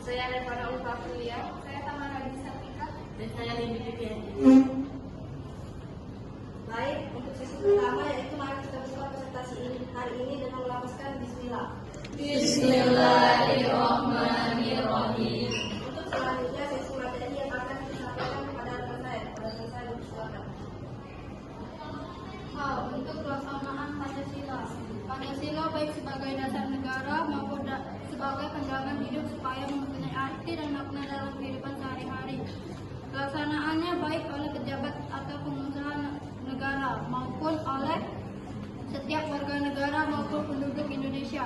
Saya Revana Ulfafulia. Saya Tamara Disapika. Dan saya Lindi Fitriani. Baik, untuk sesi pertama yaitu mari kita buka presentasi ini hari ini dengan melafazkan Bismillah. Bismillahirrahmanirrahim. Untuk selanjutnya sesi materi yang akan disampaikan kepada rekan saya. Silakan. Untuk pelaksanaan Pancasila. Pancasila baik sebagai dasar negara maupun sebagai pegangan hidup supaya mempunyai arti dan makna dalam kehidupan sehari-hari. Pelaksanaannya baik oleh pejabat atau pengusaha negara maupun oleh setiap warga negara maupun penduduk Indonesia.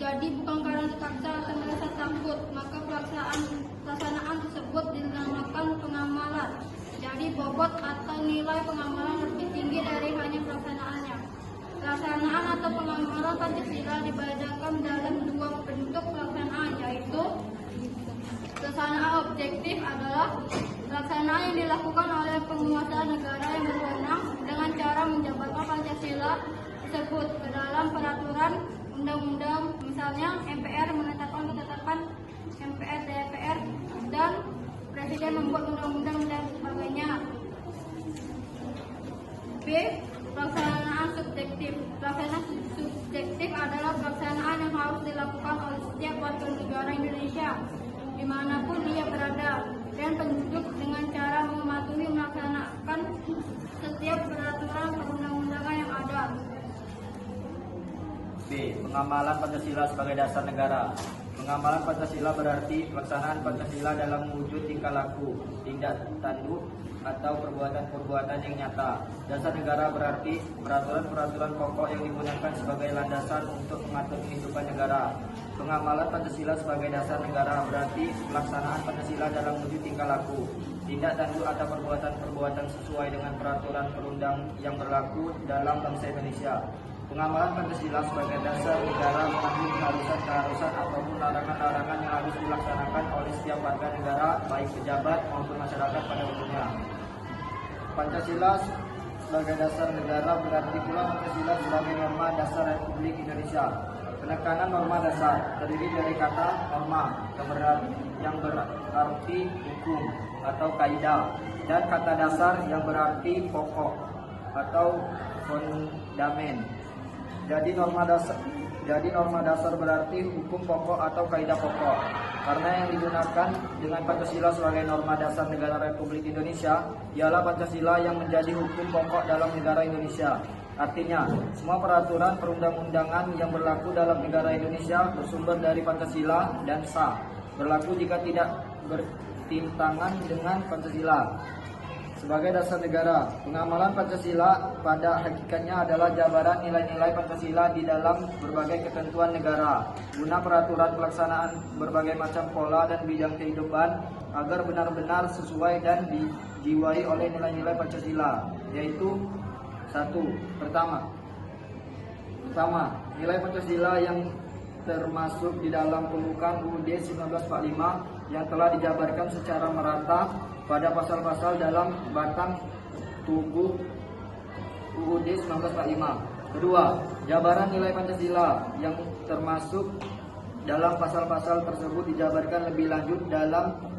Jadi bukan karena terpaksa atau merasa takut, maka pelaksanaan tersebut dinamakan pengamalan. Jadi bobot atau nilai pengamalan lebih tinggi dari hanya pelaksanaannya. Pelaksanaan atau pengamalan Pancasila dibedakan dalam dua bentuk pelaksanaan, yaitu pelaksanaan objektif adalah pelaksanaan yang dilakukan oleh penguasa negara yang berwenang dengan cara menjabarkan Pancasila tersebut ke dalam peraturan undang-undang, misalnya MPR menetapkan ketetapan MPR, DPR, dan Presiden membuat undang-undang dan sebagainya. B. Pelaksanaan subjektif. Pelaksanaan subjektif adalah pelaksanaan yang harus dilakukan oleh setiap warga negara Indonesia dimanapun dia berada dan penduduk dengan cara mematuhi melaksanakan setiap peraturan perundang-undangan yang ada. B. Pengamalan Pancasila sebagai dasar negara. Pengamalan Pancasila berarti pelaksanaan Pancasila dalam wujud tingkah laku, tindak tanduk, atau perbuatan-perbuatan yang nyata. Dasar negara berarti peraturan-peraturan pokok yang digunakan sebagai landasan untuk mengatur kehidupan negara. Pengamalan Pancasila sebagai dasar negara berarti pelaksanaan Pancasila dalam wujud tingkah laku, tindak tanduk atau perbuatan-perbuatan sesuai dengan peraturan perundang yang berlaku dalam bangsa Indonesia. Pengamalan Pancasila sebagai dasar negara mengandung keharusan-keharusan ataupun larangan-larangan yang harus dilaksanakan oleh setiap warga negara, baik pejabat maupun masyarakat pada umumnya. Pancasila sebagai dasar negara berarti pula Pancasila sebagai norma dasar Republik Indonesia. Penekanan norma dasar terdiri dari kata norma yang berarti hukum atau kaidah, dan kata dasar yang berarti pokok atau fondamen. Jadi norma dasar berarti hukum pokok atau kaidah pokok. Karena yang digunakan dengan Pancasila sebagai norma dasar negara Republik Indonesia ialah Pancasila yang menjadi hukum pokok dalam negara Indonesia. Artinya, semua peraturan perundang-undangan yang berlaku dalam negara Indonesia bersumber dari Pancasila dan sah. Berlaku jika tidak bertentangan dengan Pancasila. Sebagai dasar negara, pengamalan Pancasila pada hakikatnya adalah jabaran nilai-nilai Pancasila di dalam berbagai ketentuan negara, guna peraturan pelaksanaan berbagai macam pola dan bidang kehidupan agar benar-benar sesuai dan dijiwai oleh nilai-nilai Pancasila, yaitu Pertama, nilai Pancasila yang termasuk di dalam pembukaan UUD 1945 yang telah dijabarkan secara merata pada pasal-pasal dalam batang tubuh UUD 1945. Kedua, jabaran nilai Pancasila yang termasuk dalam pasal-pasal tersebut dijabarkan lebih lanjut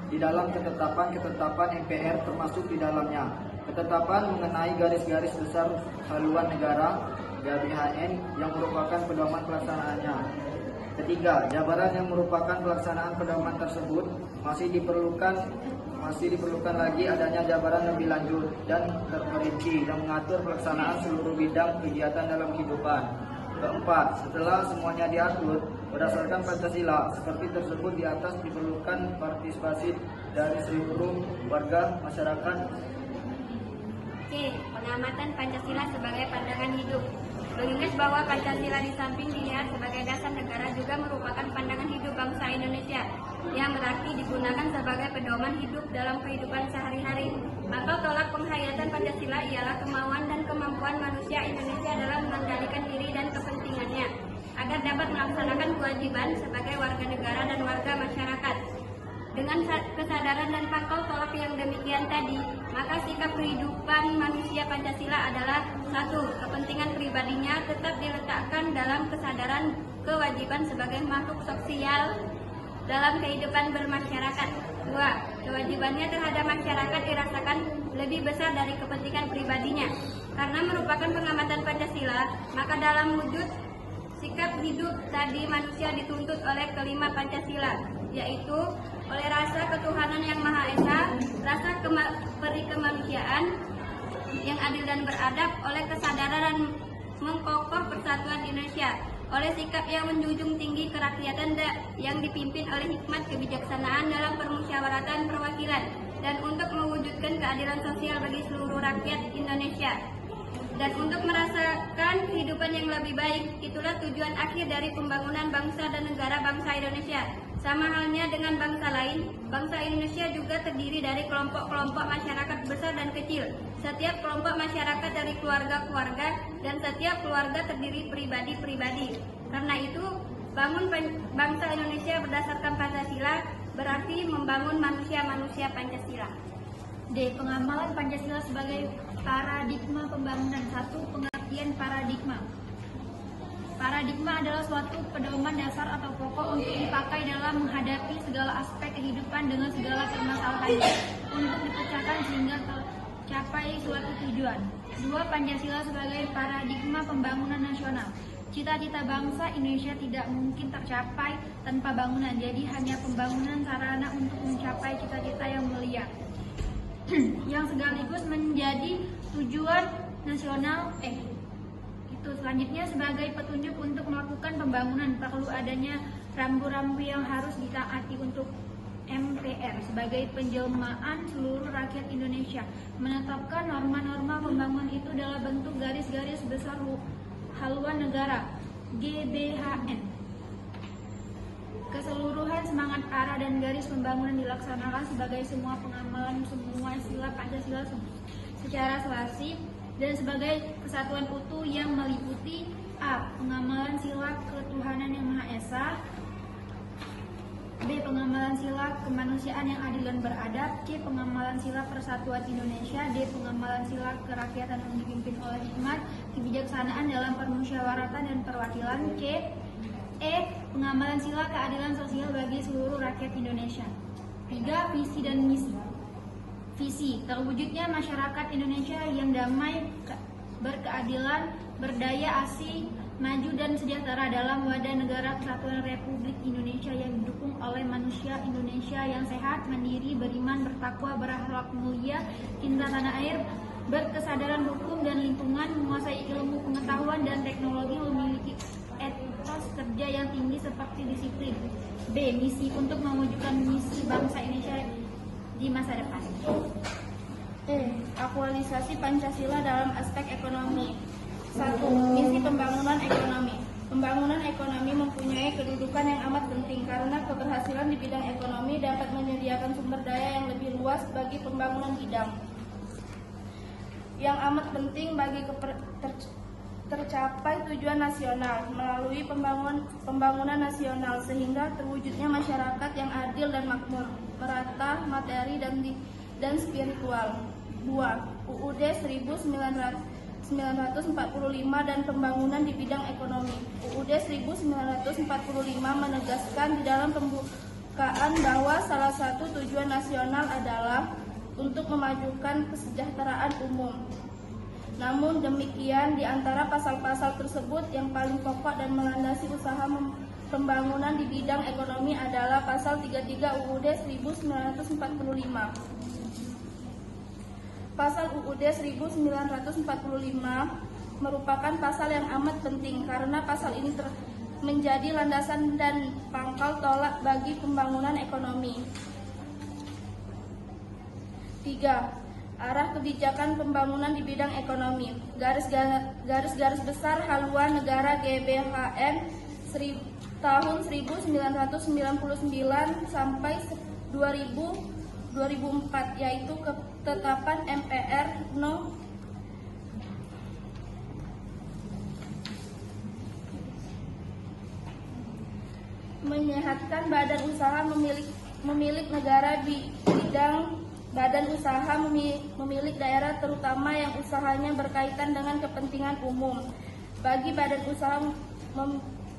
di dalam ketetapan MPR termasuk di dalamnya. Ketetapan mengenai garis-garis besar haluan negara (GBHN) yang merupakan pedoman pelaksanaannya. Ketiga, jabaran yang merupakan pelaksanaan pedoman tersebut masih diperlukan lagi adanya jabaran lebih lanjut dan terperinci yang mengatur pelaksanaan seluruh bidang kegiatan dalam kehidupan. Keempat, setelah semuanya diatur berdasarkan Pancasila seperti tersebut di atas, diperlukan partisipasi dari seluruh warga masyarakat. C. Pengamatan Pancasila sebagai pandangan hidup. Mengingat bahwa Pancasila di samping dilihat sebagai dasar negara juga merupakan pandangan hidup bangsa Indonesia yang berarti digunakan sebagai pedoman hidup dalam kehidupan sehari-hari. Maka tolak penghayatan Pancasila ialah kemauan dan kemampuan manusia Indonesia dalam mengendalikan diri dan kepentingannya agar dapat melaksanakan kewajiban sebagai warga negara dan warga masyarakat. Dengan kesadaran dan pangkal tolak yang demikian tadi, maka sikap kehidupan manusia Pancasila adalah: 1. Kepentingan pribadinya tetap diletakkan dalam kesadaran kewajiban sebagai makhluk sosial dalam kehidupan bermasyarakat. 2. Kewajibannya terhadap masyarakat dirasakan lebih besar dari kepentingan pribadinya. Karena merupakan pengamatan Pancasila, maka dalam wujud sikap hidup tadi manusia dituntut oleh kelima Pancasila, yaitu oleh rasa ketuhanan yang Maha Esa, rasa perikemanusiaan yang adil dan beradab, oleh kesadaran dan mengkokoh persatuan Indonesia, oleh sikap yang menjunjung tinggi kerakyatan yang dipimpin oleh hikmat kebijaksanaan dalam permusyawaratan perwakilan, dan untuk mewujudkan keadilan sosial bagi seluruh rakyat Indonesia. Dan untuk merasakan kehidupan yang lebih baik, itulah tujuan akhir dari pembangunan bangsa dan negara bangsa Indonesia. Sama halnya dengan bangsa lain, bangsa Indonesia juga terdiri dari kelompok-kelompok masyarakat besar dan kecil. Setiap kelompok masyarakat dari keluarga-keluarga, dan setiap keluarga terdiri pribadi-pribadi. Karena itu, bangun bangsa Indonesia berdasarkan Pancasila berarti membangun manusia-manusia Pancasila. D. Pengamalan Pancasila sebagai paradigma pembangunan. 1. Pengertian paradigma. Paradigma adalah suatu pedoman dasar atau pokok untuk dipakai dalam menghadapi segala aspek kehidupan dengan segala permasalahannya, untuk dipecahkan sehingga tercapai suatu tujuan. 2. Pancasila sebagai paradigma pembangunan nasional. Cita-cita bangsa Indonesia tidak mungkin tercapai tanpa bangunan, jadi hanya pembangunan sarana untuk mencapai cita-cita yang mulia yang sekaligus menjadi tujuan nasional. Selanjutnya, sebagai petunjuk untuk melakukan pembangunan, perlu adanya rambu-rambu yang harus ditaati untuk MPR sebagai penjelmaan seluruh rakyat Indonesia. Menetapkan norma-norma pembangunan itu dalam bentuk garis-garis besar haluan negara GBHN. Keseluruhan semangat arah dan garis pembangunan dilaksanakan sebagai semua pengamalan semua sila Pancasila secara selasih dan sebagai kesatuan utuh yang meliputi: A. Pengamalan sila ketuhanan yang Maha Esa. B. Pengamalan sila kemanusiaan yang adil dan beradab. C. Pengamalan sila persatuan Indonesia. D. Pengamalan sila kerakyatan yang dipimpin oleh hikmat kebijaksanaan dalam permusyawaratan dan perwakilan. C. Pengamalan sila keadilan sosial bagi seluruh rakyat Indonesia. 3. Visi dan misi. Visi: terwujudnya masyarakat Indonesia yang damai, berkeadilan, berdaya asih, maju dan sejahtera dalam wadah negara kesatuan Republik Indonesia yang didukung oleh manusia Indonesia yang sehat, mandiri, beriman, bertakwa, berakhlak mulia, cinta tanah air, berkesadaran hukum dan lingkungan, menguasai ilmu pengetahuan dan teknologi, memiliki etos kerja yang tinggi seperti disiplin. B. Misi: untuk mewujudkan misi bangsa Indonesia di masa depan. Aktualisasi Pancasila dalam aspek ekonomi. 1. Misi pembangunan ekonomi. Pembangunan ekonomi mempunyai kedudukan yang amat penting karena keberhasilan di bidang ekonomi dapat menyediakan sumber daya yang lebih luas bagi pembangunan bidang yang amat penting bagi tercapai tujuan nasional melalui pembangunan nasional sehingga terwujudnya masyarakat yang adil dan makmur, merata materi dan spiritual. 2. UUD 1945 dan pembangunan di bidang ekonomi. UUD 1945 menegaskan di dalam pembukaan bahwa salah satu tujuan nasional adalah untuk memajukan kesejahteraan umum. Namun demikian, di antara pasal-pasal tersebut yang paling pokok dan melandasi usaha pembangunan di bidang ekonomi adalah pasal 33 UUD 1945. Pasal UUD 1945 merupakan pasal yang amat penting karena pasal ini menjadi landasan dan pangkal tolak bagi pembangunan ekonomi. 3. Arah kebijakan pembangunan di bidang ekonomi. Garis-garis besar haluan negara GBHN tahun 1999 sampai 2004, yaitu ketetapan MPR No. menyehatkan badan usaha Memilik negara di bidang badan usaha memilik daerah terutama yang usahanya berkaitan dengan kepentingan umum. Bagi badan usaha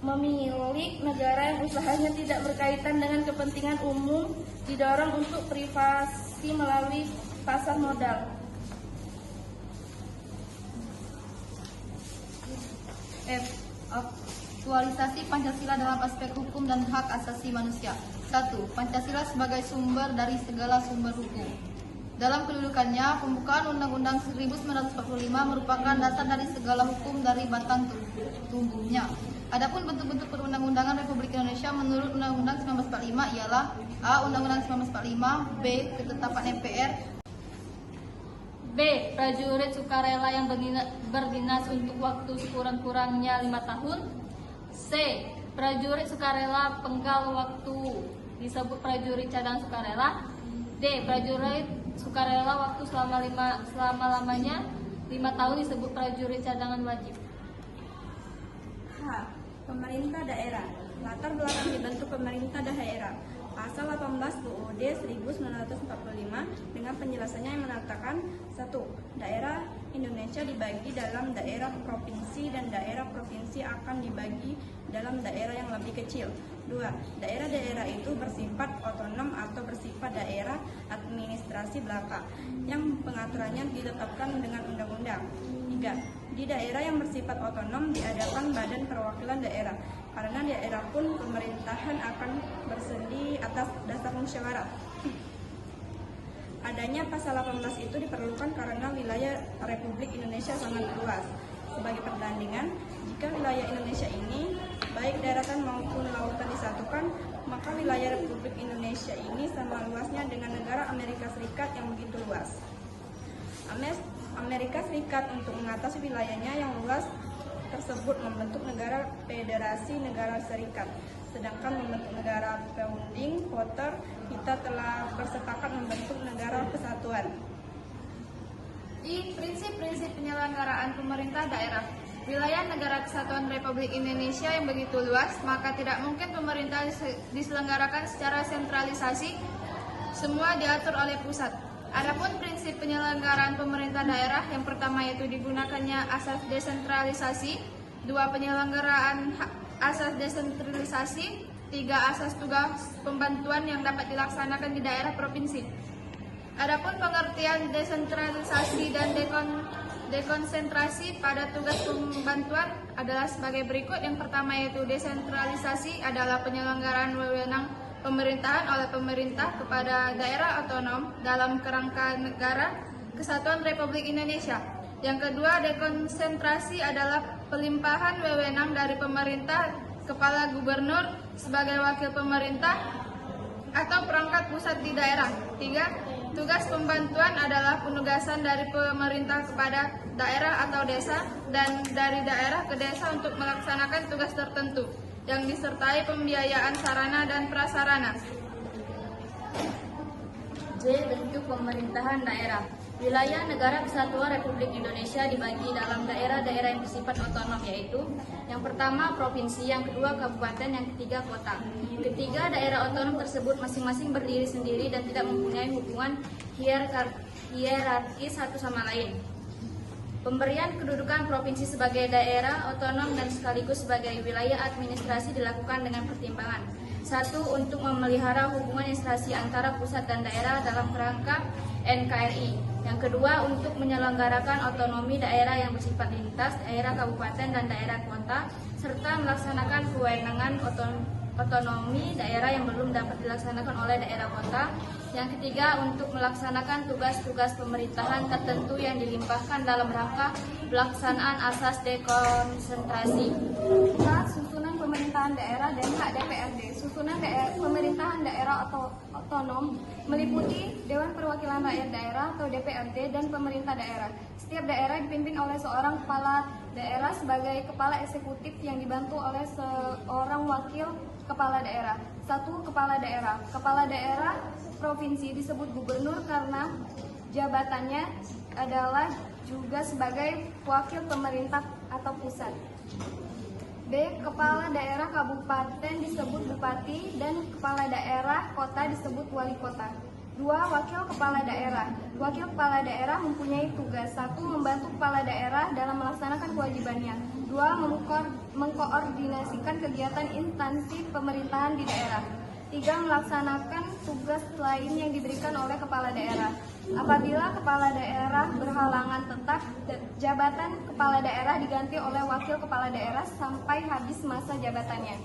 memilik negara yang usahanya tidak berkaitan dengan kepentingan umum didorong untuk privasi melalui pasar modal. F. Aktualisasi Pancasila dalam aspek hukum dan hak asasi manusia. 1. Pancasila sebagai sumber dari segala sumber hukum. Dalam kedudukannya, pembukaan Undang-Undang 1945 merupakan dasar dari segala hukum dari batang tumbuhnya. Adapun bentuk-bentuk perundang-undangan Republik Indonesia menurut Undang-Undang 1945 ialah A. Undang-Undang 1945, B. Ketetapan MPR, B. Prajurit sukarela yang berdinas untuk waktu sekurang-kurangnya 5 tahun, C. Prajurit sukarela penggal waktu disebut prajurit cadang sukarela, D. Prajurit sukarela waktu selama-lamanya 5 tahun disebut prajurit cadangan wajib. H. Pemerintah daerah. Latar belakang dibentuk pemerintah daerah. Pasal 18 UUD 1945 dengan penjelasannya yang mengatakan 1. Daerah Indonesia dibagi dalam daerah provinsi dan daerah provinsi akan dibagi dalam daerah yang lebih kecil. 2. Daerah-daerah itu bersifat otonom atau bersifat daerah administrasi belaka yang pengaturannya ditetapkan dengan undang-undang. 3. Di daerah yang bersifat otonom diadakan badan perwakilan daerah. Karena daerah pun pemerintahan akan bersendi atas dasar musyawarah. Adanya pasal 18 itu diperlukan karena wilayah Republik Indonesia sangat luas. Sebagai perbandingan, jika wilayah Indonesia ini baik daratan maupun lautan disatukan, maka wilayah Republik Indonesia ini sama luasnya dengan negara Amerika Serikat yang begitu luas. Amerika Serikat untuk mengatasi wilayahnya yang luas tersebut membentuk negara federasi negara serikat, sedangkan membentuk negara founding father kita telah bersepakat membentuk negara kesatuan. I. Prinsip-prinsip penyelenggaraan pemerintah daerah. Wilayah negara kesatuan Republik Indonesia yang begitu luas, maka tidak mungkin pemerintah diselenggarakan secara sentralisasi, semua diatur oleh pusat. Adapun prinsip penyelenggaraan pemerintah daerah, yang pertama yaitu digunakannya asas desentralisasi, 2. Penyelenggaraan asas desentralisasi, 3. Asas tugas pembantuan yang dapat dilaksanakan di daerah provinsi. Adapun pengertian desentralisasi dan dekonsentrasi pada tugas pembantuan adalah sebagai berikut. Yang pertama yaitu desentralisasi adalah penyelenggaraan wewenang pemerintahan oleh pemerintah kepada daerah otonom dalam kerangka negara kesatuan Republik Indonesia. Yang kedua, dekonsentrasi adalah pelimpahan wewenang dari pemerintah kepala gubernur sebagai wakil pemerintah atau perangkat pusat di daerah. 3. Tugas pembantuan adalah penugasan dari pemerintah kepada daerah atau desa dan dari daerah ke desa untuk melaksanakan tugas tertentu yang disertai pembiayaan sarana dan prasarana. J. Bentuk pemerintahan daerah. Wilayah negara kesatuan Republik Indonesia dibagi dalam daerah-daerah yang bersifat otonom, yaitu yang pertama provinsi, yang kedua kabupaten, yang ketiga kota. Ketiga daerah otonom tersebut masing-masing berdiri sendiri dan tidak mempunyai hubungan hierarkis satu sama lain. Pemberian kedudukan provinsi sebagai daerah otonom dan sekaligus sebagai wilayah administrasi dilakukan dengan pertimbangan. 1. Untuk memelihara hubungan administrasi antara pusat dan daerah dalam kerangka NKRI. Yang kedua, untuk menyelenggarakan otonomi daerah yang bersifat lintas, daerah kabupaten dan daerah kota, serta melaksanakan kewenangan otonomi daerah yang belum dapat dilaksanakan oleh daerah kota. Yang ketiga, untuk melaksanakan tugas-tugas pemerintahan tertentu yang dilimpahkan dalam rangka pelaksanaan asas dekonsentrasi. Susunan pemerintahan daerah dan hak DPRD. Susunan pemerintahan daerah otonom meliputi Dewan Perwakilan Rakyat Daerah atau DPRD dan pemerintah daerah. Setiap daerah dipimpin oleh seorang kepala daerah sebagai kepala eksekutif yang dibantu oleh seorang wakil kepala daerah. 1. Kepala daerah. Kepala daerah provinsi disebut gubernur karena jabatannya adalah juga sebagai wakil pemerintah atau pusat. B. Kepala daerah kabupaten disebut bupati dan kepala daerah kota disebut wali kota. 2. Wakil kepala daerah. Wakil kepala daerah mempunyai tugas 1. Membantu kepala daerah dalam melaksanakan kewajibannya. 2. Mengkoordinasikan kegiatan instansi pemerintahan di daerah. 3. Melaksanakan tugas lain yang diberikan oleh kepala daerah. Apabila kepala daerah berhalangan tetap, jabatan kepala daerah diganti oleh wakil kepala daerah sampai habis masa jabatannya.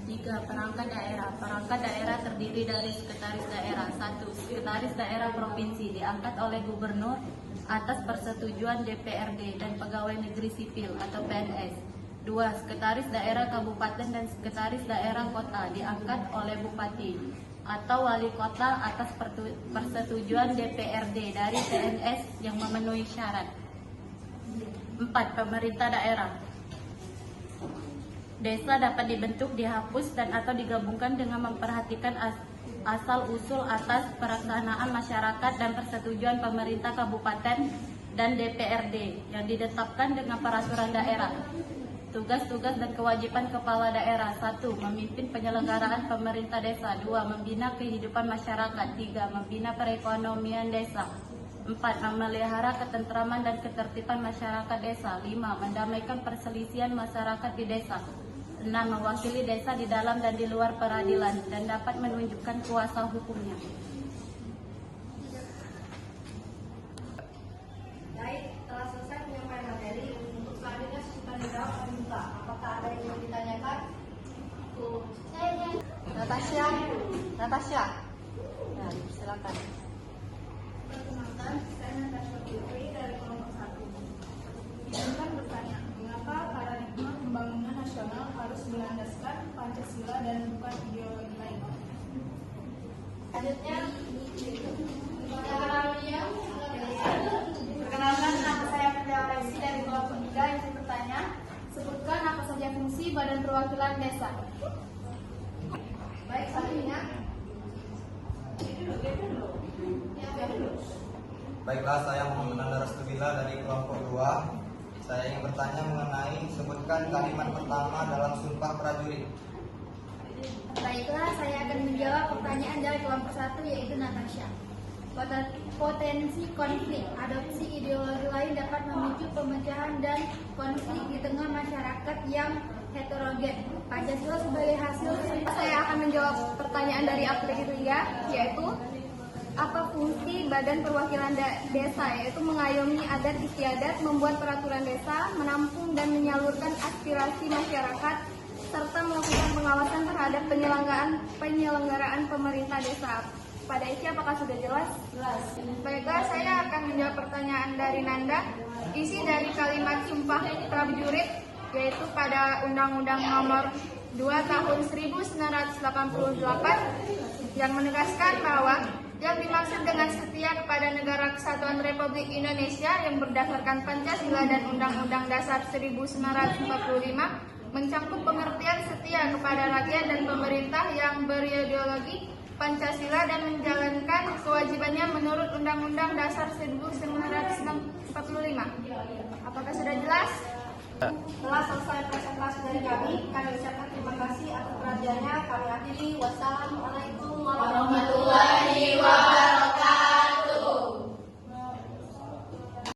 3. Perangkat daerah. Perangkat daerah terdiri dari sekretaris daerah. 1. Sekretaris daerah provinsi diangkat oleh gubernur atas persetujuan DPRD dan pegawai negeri sipil atau PNS. 2. Sekretaris daerah kabupaten dan sekretaris daerah kota diangkat oleh bupati atau wali kota atas persetujuan DPRD dari PNS yang memenuhi syarat. 4. Pemerintah daerah. Desa dapat dibentuk, dihapus, dan atau digabungkan dengan memperhatikan asal-usul atas pelaksanaan masyarakat dan persetujuan pemerintah kabupaten dan DPRD yang ditetapkan dengan peraturan daerah. Tugas-tugas dan kewajiban kepala daerah. 1. Memimpin penyelenggaraan pemerintah desa. 2. Membina kehidupan masyarakat. 3. Membina perekonomian desa. 4. Memelihara ketentraman dan ketertiban masyarakat desa. 5. Mendamaikan perselisihan masyarakat di desa. 6. Mewakili desa di dalam dan di luar peradilan dan dapat menunjukkan kuasa hukumnya. Baik, telah selesai penyampaian materi. Untuk selanjutnya sesi jawab kami buka. Apakah ada yang ingin ditanyakan? Natasha. Ya, silakan. Perkenalkan, saya Natasha Putri dari kelompok 1. Ingin bertanya, mengapa paradigma pembangunan nasional harus berlandaskan Pancasila dan bukan ideologi lain? Selanjutnya, Perkenalkan, nama saya Fitria Alexi dari kelompok 3 yang saya bertanya, sebutkan apa saja fungsi Badan Perwakilan Desa. baik selanjutnya. Baiklah, saya Muhammad Andar Astubila dari kelompok 2. Saya ingin bertanya mengenai sebutkan kalimat pertama dalam Sumpah Prajurit. Baiklah, saya akan menjawab pertanyaan dari kelompok 1 yaitu Natasha. Potensi konflik, adopsi ideologi lain dapat memicu pemecahan dan konflik di tengah masyarakat yang heterogen. Pancasila sebagai hasil, saya akan menjawab pertanyaan dari aplikasi 3 yaitu apa fungsi Badan Perwakilan Desa, yaitu mengayomi adat istiadat, membuat peraturan desa, menampung dan menyalurkan aspirasi masyarakat, serta melakukan pengawasan terhadap penyelenggaraan pemerintah desa. Pada isi apakah sudah jelas? Jelas. Baiklah, saya akan menjawab pertanyaan dari Nanda. Isi dari kalimat Sumpah Prajurit yaitu pada Undang-Undang Nomor 2 Tahun 1988 yang menegaskan bahwa yang dimaksud dengan setia kepada Negara Kesatuan Republik Indonesia yang berdasarkan Pancasila dan Undang-Undang Dasar 1945 mencakup pengertian setia kepada rakyat dan pemerintah yang berideologi Pancasila dan menjalankan kewajibannya menurut Undang-Undang Dasar 1945. Apakah sudah jelas? Telah selesai presentasi dari kami ucapkan terima kasih atas perhatiannya. Kami akhiri. Wassalamualaikum warahmatullahi wabarakatuh.